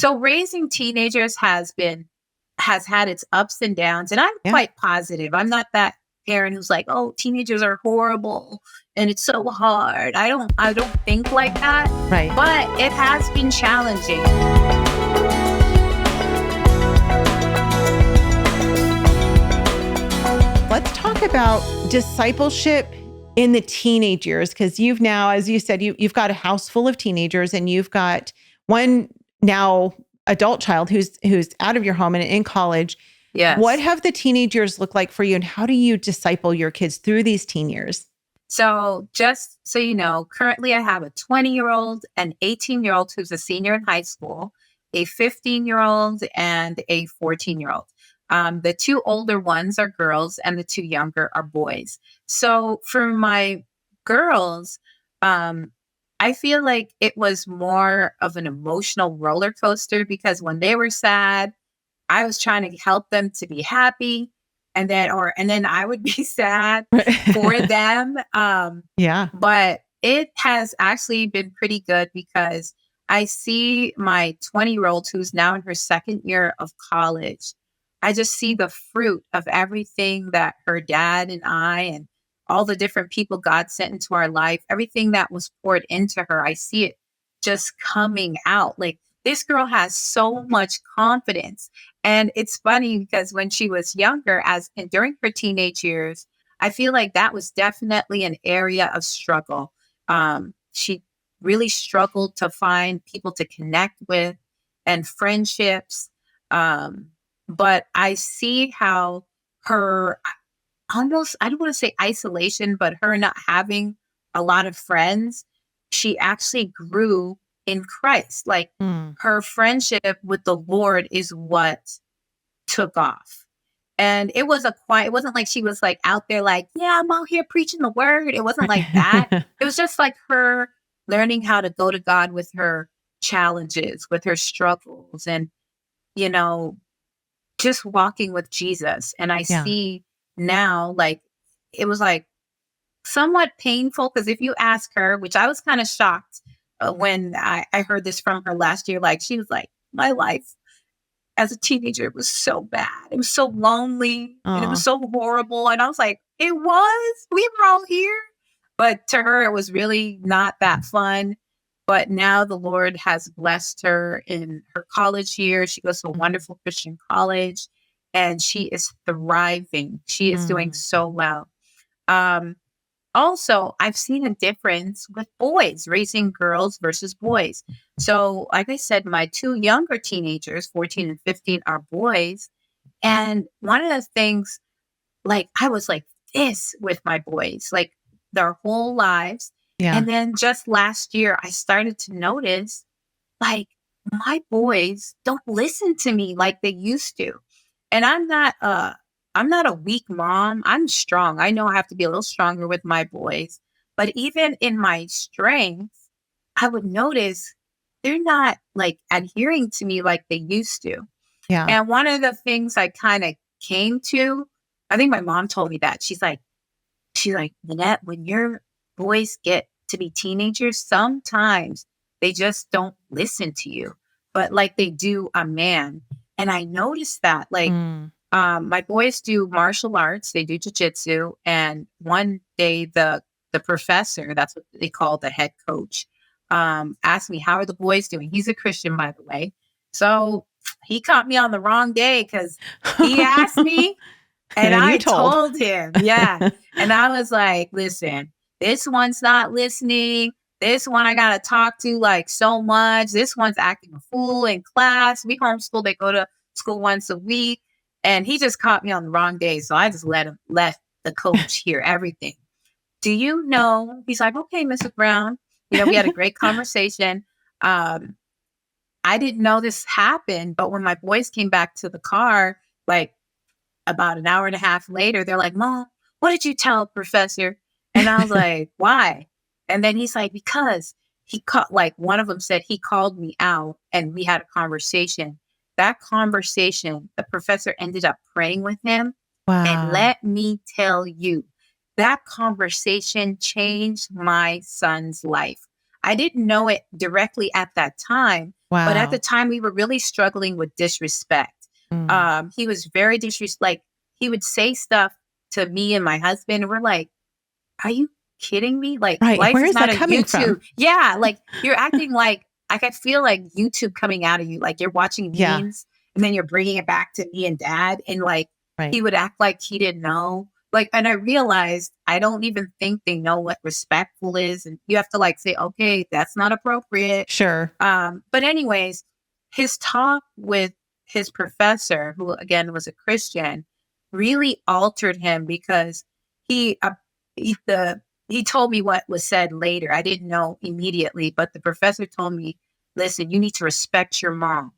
So raising teenagers has had its ups and downs, and I'm Yeah. quite positive. I'm not that parent who's like, "Oh, teenagers are horrible and it's so hard." I don't think like that. Right. But it has been challenging. Let's talk about discipleship in the teenage years, because you've now, as you said, you've got a house full of teenagers, and you've got one now adult child who's out of your home and in college. Yes. What have the teenage years look like for you, and how do you disciple your kids through these teen years? So just so you know, currently I have a 20-year-old, an 18-year-old who's a senior in high school, a 15-year-old, and a 14-year-old. The two older ones are girls and the two younger are boys. So for my girls, I feel like it was more of an emotional roller coaster because when they were sad, I was trying to help them to be happy. And then I would be sad for them. Yeah. But it has actually been pretty good because I see my 20-year-old who's now in her second year of college. I just see the fruit of everything that her dad and I and all the different people God sent into our life, everything that was poured into her. I see it just coming out. Like this girl has so much confidence. And it's funny because when she was younger, and during her teenage years, I feel like that was definitely an area of struggle. She really struggled to find people to connect with and friendships. But I see how her almost, I don't want to say isolation, but her not having a lot of friends, she actually grew in Christ. Like her friendship with the Lord is what took off. And it wasn't like she was like out there like, yeah, I'm out here preaching the word. It wasn't like that. It was just like her learning how to go to God with her challenges, with her struggles, and, just walking with Jesus. And I Yeah. see now, like, it was like somewhat painful because if you ask her, which I was kind of shocked when I heard this from her last year, like, she was like, my life as a teenager was so bad. It was so lonely and it was so horrible. And I was like, it was? We were all here. But to her, it was really not that fun. But now the Lord has blessed her in her college years. She goes to a wonderful Christian college and she is thriving. She is doing so well. Also, I've seen a difference with boys, raising girls versus boys. So, like I said, my two younger teenagers, 14 and 15, are boys. And one of the things, like, I was like this with my boys, like their whole lives. Yeah. And then just last year, I started to notice, like, my boys don't listen to me like they used to. And I'm not a weak mom. I'm strong. I know I have to be a little stronger with my boys. But even in my strength, I would notice they're not like adhering to me like they used to. Yeah. And one of the things I kind of came to, I think my mom told me that. She's like, Nanette, when your boys get to be teenagers, sometimes they just don't listen to you, but like they do a man. And I noticed that, like, my boys do martial arts, they do jiu-jitsu. And one day the professor, that's what they call the head coach, asked me, how are the boys doing? He's a Christian, by the way. So he caught me on the wrong day because he asked me and I told him. Yeah. And I was like, listen, this one's not listening. This one I got to talk to like so much. This one's acting a fool in class. We homeschool. They go to school once a week. And he just caught me on the wrong day. So I just let the coach hear everything. Do you know? He's like, okay, Mrs. Brown. We had a great conversation. I didn't know this happened, but when my boys came back to the car, like about an hour and a half later, they're like, Mom, what did you tell Professor? And I was like, why? And then he's like, because one of them said he called me out and we had a conversation. That conversation, the professor ended up praying with him. Wow. And let me tell you, that conversation changed my son's life. I didn't know it directly at that time, but at Wow. the time we were really struggling with disrespect. Mm. He was very like he would say stuff to me and my husband, and we're like, "Are you kidding me? Like, Right. life Where is is not that a coming from? YouTube." Yeah, like you're acting like I could feel like YouTube coming out of you, like you're watching Yeah. memes, and then you're bringing it back to me and dad, and like Right. he would act like he didn't know. Like, and I realized I don't even think they know what respectful is, and you have to like say, "Okay, that's not appropriate." Sure. But anyways, his talk with his professor, who again was a Christian, really altered him because he he, the he told me what was said later. I didn't know immediately, but the professor told me, "Listen, you need to respect your mom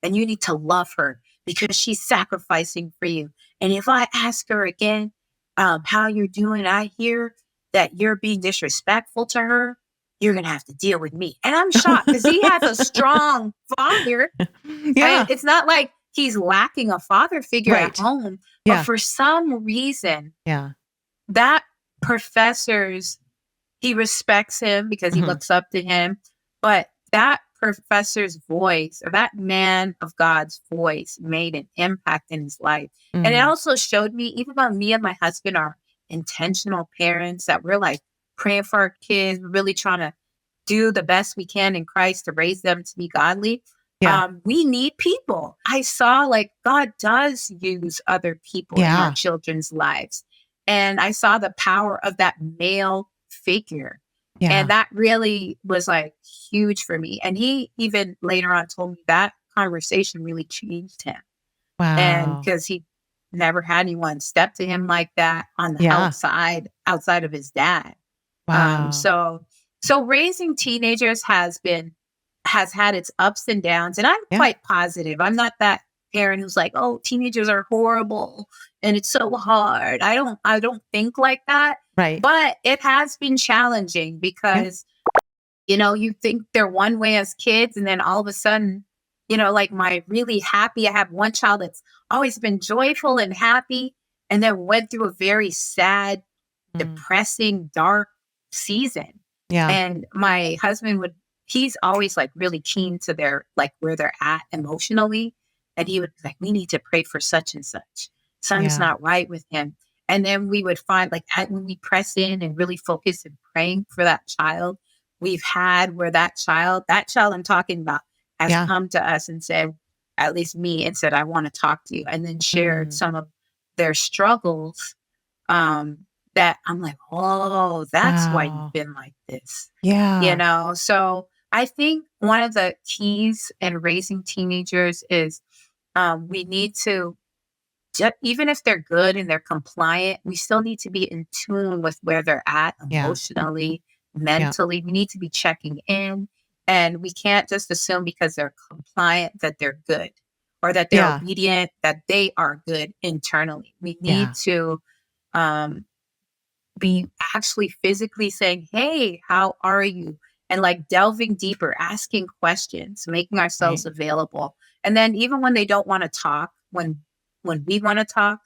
and you need to love her because she's sacrificing for you. And if I ask her again how you're doing, I hear that you're being disrespectful to her, you're going to have to deal with me." And I'm shocked because he has a strong father. And Yeah. it's not like he's lacking a father figure at Right. home. But Yeah. for some reason, Yeah. that professor's he respects him because he Mhm. looks up to him. But that professor's voice or that man of God's voice made an impact in his life. And it Mm. also showed me, even though me and my husband are intentional parents, that we're like praying for our kids, we're really trying to do the best we can in Christ to raise them to be godly. Yeah. We need people. I saw like God does use other people in our Yeah. children's lives. And I saw the power of that male figure. Yeah. And that really was like huge for me. And he even later on told me that conversation really changed him. And Wow. because he never had anyone step to him like that on the Yeah. outside of his dad. Um, Wow. so so raising teenagers has had its ups and downs, and I'm Yeah. quite positive. I'm not that parent who's like, "Oh, teenagers are horrible and it's so hard." I don't think like that. Right. But it has been challenging Yeah. because you think they're one way as kids, and then all of a sudden, like my really happy, I have one child that's always been joyful and happy, and then went through a very sad, Mm. depressing, dark season. Yeah. And my husband he's always like really keen to their, like where they're at emotionally. And he would be like, "We need to pray for such and such. Something's Yeah. not right with him." And then we would find like when we press in and really focus and praying for that child, we've had where that child I'm talking about has Yeah. come to us and said, at least me, and said, "I want to talk to you," and then shared Mm. some of their struggles. Um, that I'm like, "Oh, that's why you've Wow. been like this." Yeah. So I think one of the keys in raising teenagers is we need to, even if they're good and they're compliant, we still need to be in tune with where they're at Yeah. emotionally, Yeah. mentally. We need to be checking in, and we can't just assume because they're compliant that they're good or that they're Yeah. obedient that they are good internally. We need Yeah. to um, be actually physically saying, "Hey, how are you?" And like delving deeper, asking questions, making Right. ourselves available. And then even when they don't want to talk, when we want to talk,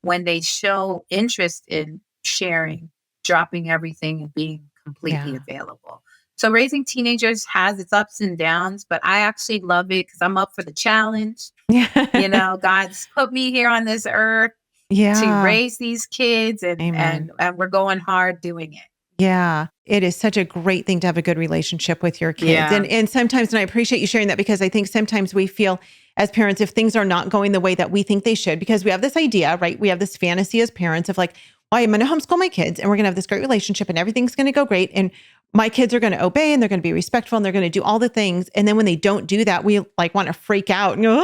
when they show interest in sharing, dropping everything and being completely Yeah. available. So raising teenagers has its ups and downs, but I actually love it because I'm up for the challenge. Yeah. God's put me here on this earth to Yeah. raise these kids, and Amen. we're going hard doing it. Yeah. It is such a great thing to have a good relationship with your kids. Yeah. And sometimes, and I appreciate you sharing that, because I think sometimes we feel as parents, if things are not going the way that we think they should, because we have this idea, right? We have this fantasy as parents of like, well, I'm going to homeschool my kids and we're going to have this great relationship and everything's going to go great. And my kids are going to obey and they're going to be respectful and they're going to do all the things. And then when they don't do that, we like want to freak out and go,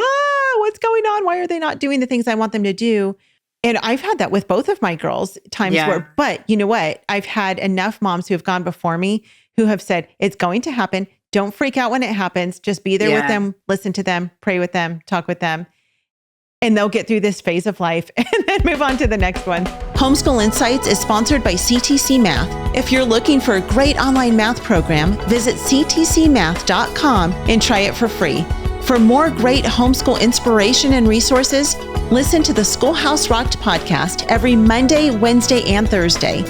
what's going on? Why are they not doing the things I want them to do? And I've had that with both of my girls times Yeah. where, but you know what? I've had enough moms who have gone before me who have said, it's going to happen. Don't freak out when it happens. Just be there with Yeah. them, listen to them, pray with them, talk with them. And they'll get through this phase of life and then move on to the next one. Homeschool Insights is sponsored by CTC Math. If you're looking for a great online math program, visit ctcmath.com and try it for free. For more great homeschool inspiration and resources, listen to the Schoolhouse Rocked podcast every Monday, Wednesday, and Thursday.